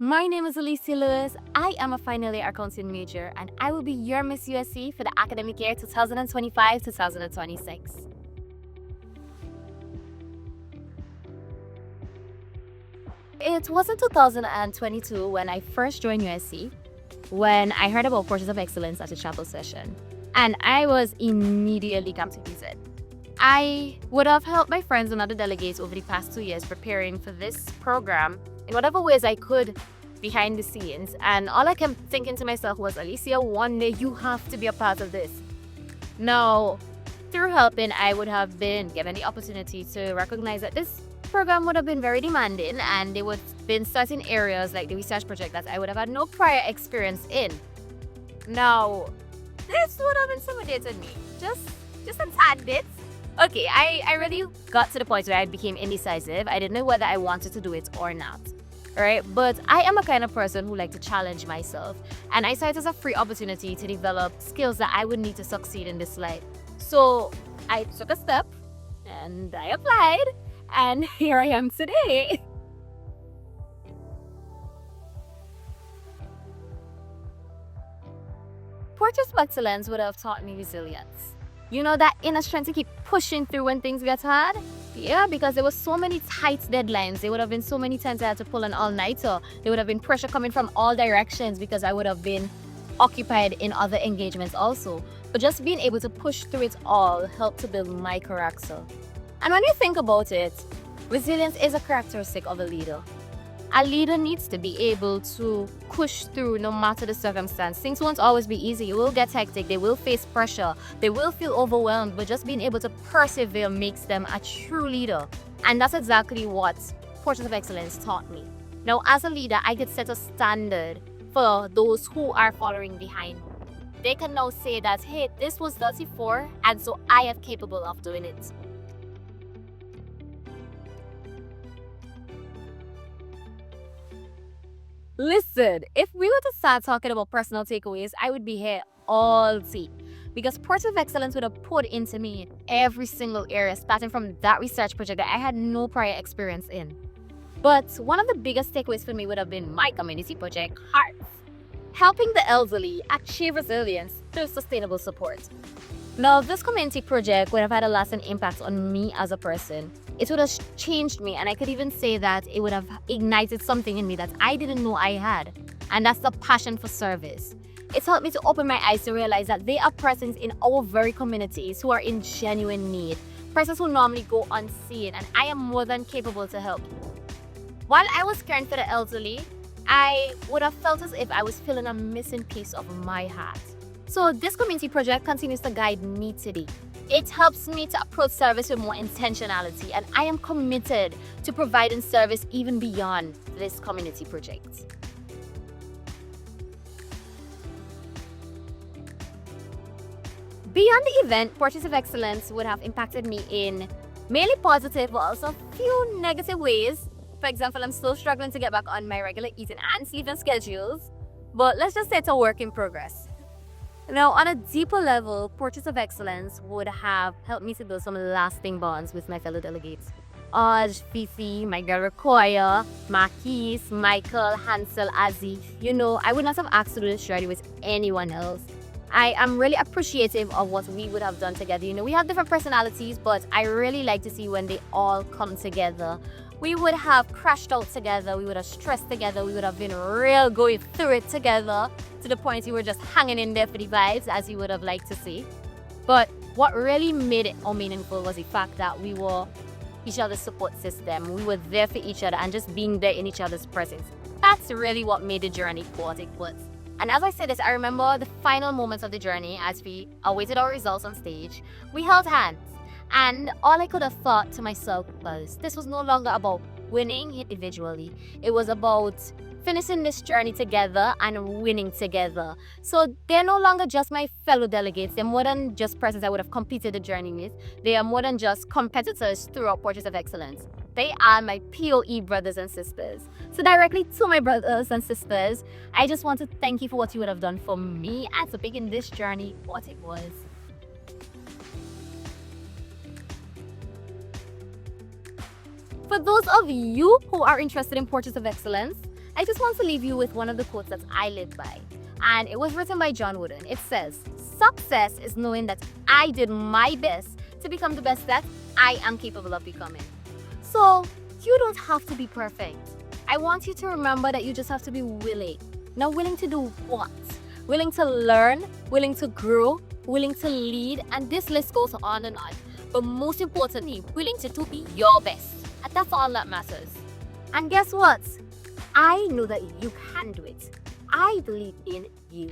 My name is Alicia Lewis. I am a final year accounting major and I will be your Miss USC for the academic year 2025-2026. It was in 2022 when I first joined USC, when I heard about Portraits of Excellence at a chapel session, and I was immediately captivated. I would have helped my friends and other delegates over the past 2 years preparing for this program in whatever ways I could behind the scenes, and all I kept thinking to myself was, Alicia, one day you have to be a part of this. Now, through helping, I would have been given the opportunity to recognize that this program would have been very demanding, and there would have been certain areas like the research project that I would have had no prior experience in. Now, this would have intimidated me, just a tad bit. Okay, I really got to the point where I became indecisive. I didn't know whether I wanted to do it or not. Right? But I am a kind of person who likes to challenge myself, and I saw it as a free opportunity to develop skills that I would need to succeed in this life. So I took a step and I applied, and here I am today. Portraits of Excellence would have taught me resilience. You know, that inner strength to keep pushing through when things get hard? Yeah, because there were so many tight deadlines. There would have been so many times I had to pull an all-nighter. There would have been pressure coming from all directions because I would have been occupied in other engagements also. But just being able to push through it all helped to build my character. And when you think about it, resilience is a characteristic of a leader. A leader needs to be able to push through no matter the circumstance. Things won't always be easy. It will get hectic. They will face pressure. They will feel overwhelmed. But just being able to persevere makes them a true leader. And that's exactly what Portraits of Excellence taught me. Now, as a leader, I could set a standard for those who are following behind me. They can now say that, hey, this was done before, and so I am capable of doing it. Listen, if we were to start talking about personal takeaways, I would be here all day. Because Portraits of Excellence would have poured into me in every single area, starting from that research project that I had no prior experience in. But one of the biggest takeaways for me would have been my community project, Hearts, helping the elderly achieve resilience through sustainable support. Now, this community project would have had a lasting impact on me as a person. It would have changed me, and I could even say that it would have ignited something in me that I didn't know I had, and that's the passion for service. It's helped me to open my eyes to realize that there are persons in our very communities who are in genuine need, persons who normally go unseen, and I am more than capable to help. While I was caring for the elderly, I would have felt as if I was feeling a missing piece of my heart. So this community project continues to guide me today. It helps me to approach service with more intentionality, and I am committed to providing service even beyond this community project. Beyond the event, Portraits of Excellence would have impacted me in mainly positive but also a few negative ways. For example, I'm still struggling to get back on my regular eating and sleeping schedules, but let's just say it's a work in progress. Now, on a deeper level, Portraits of Excellence would have helped me to build some lasting bonds with my fellow delegates. Aj, Fifi, my girl Rekoya, Marquise, Michael, Hansel, Azzy. You know, I would not have asked to do this journey with anyone else. I am really appreciative of what we would have done together. You know, we have different personalities, but I really like to see when they all come together. We would have crashed out together, we would have stressed together, we would have been real going through it together to the point we were just hanging in there for the vibes, as you would have liked to see. But what really made it all meaningful was the fact that we were each other's support system. We were there for each other, and just being there in each other's presence. That's really what made the journey what it was. And as I said this, I remember the final moments of the journey as we awaited our results on stage. We held hands. And all I could have thought to myself was, this was no longer about winning individually. It was about finishing this journey together and winning together. So they're no longer just my fellow delegates. They're more than just persons I would have completed the journey with. They are more than just competitors throughout Portraits of Excellence. They are my POE brothers and sisters. So directly to my brothers and sisters, I just want to thank you for what you would have done for me and for making this journey what it was. For those of you who are interested in Portraits of Excellence, I just want to leave you with one of the quotes that I live by. And it was written by John Wooden. It says, "Success is knowing that I did my best to become the best that I am capable of becoming." So, you don't have to be perfect. I want you to remember that you just have to be willing. Now, willing to do what? Willing to learn, willing to grow, willing to lead, and this list goes on and on. But most importantly, willing to be your best. And that's all that matters. And guess what? I know that you can do it. I believe in you.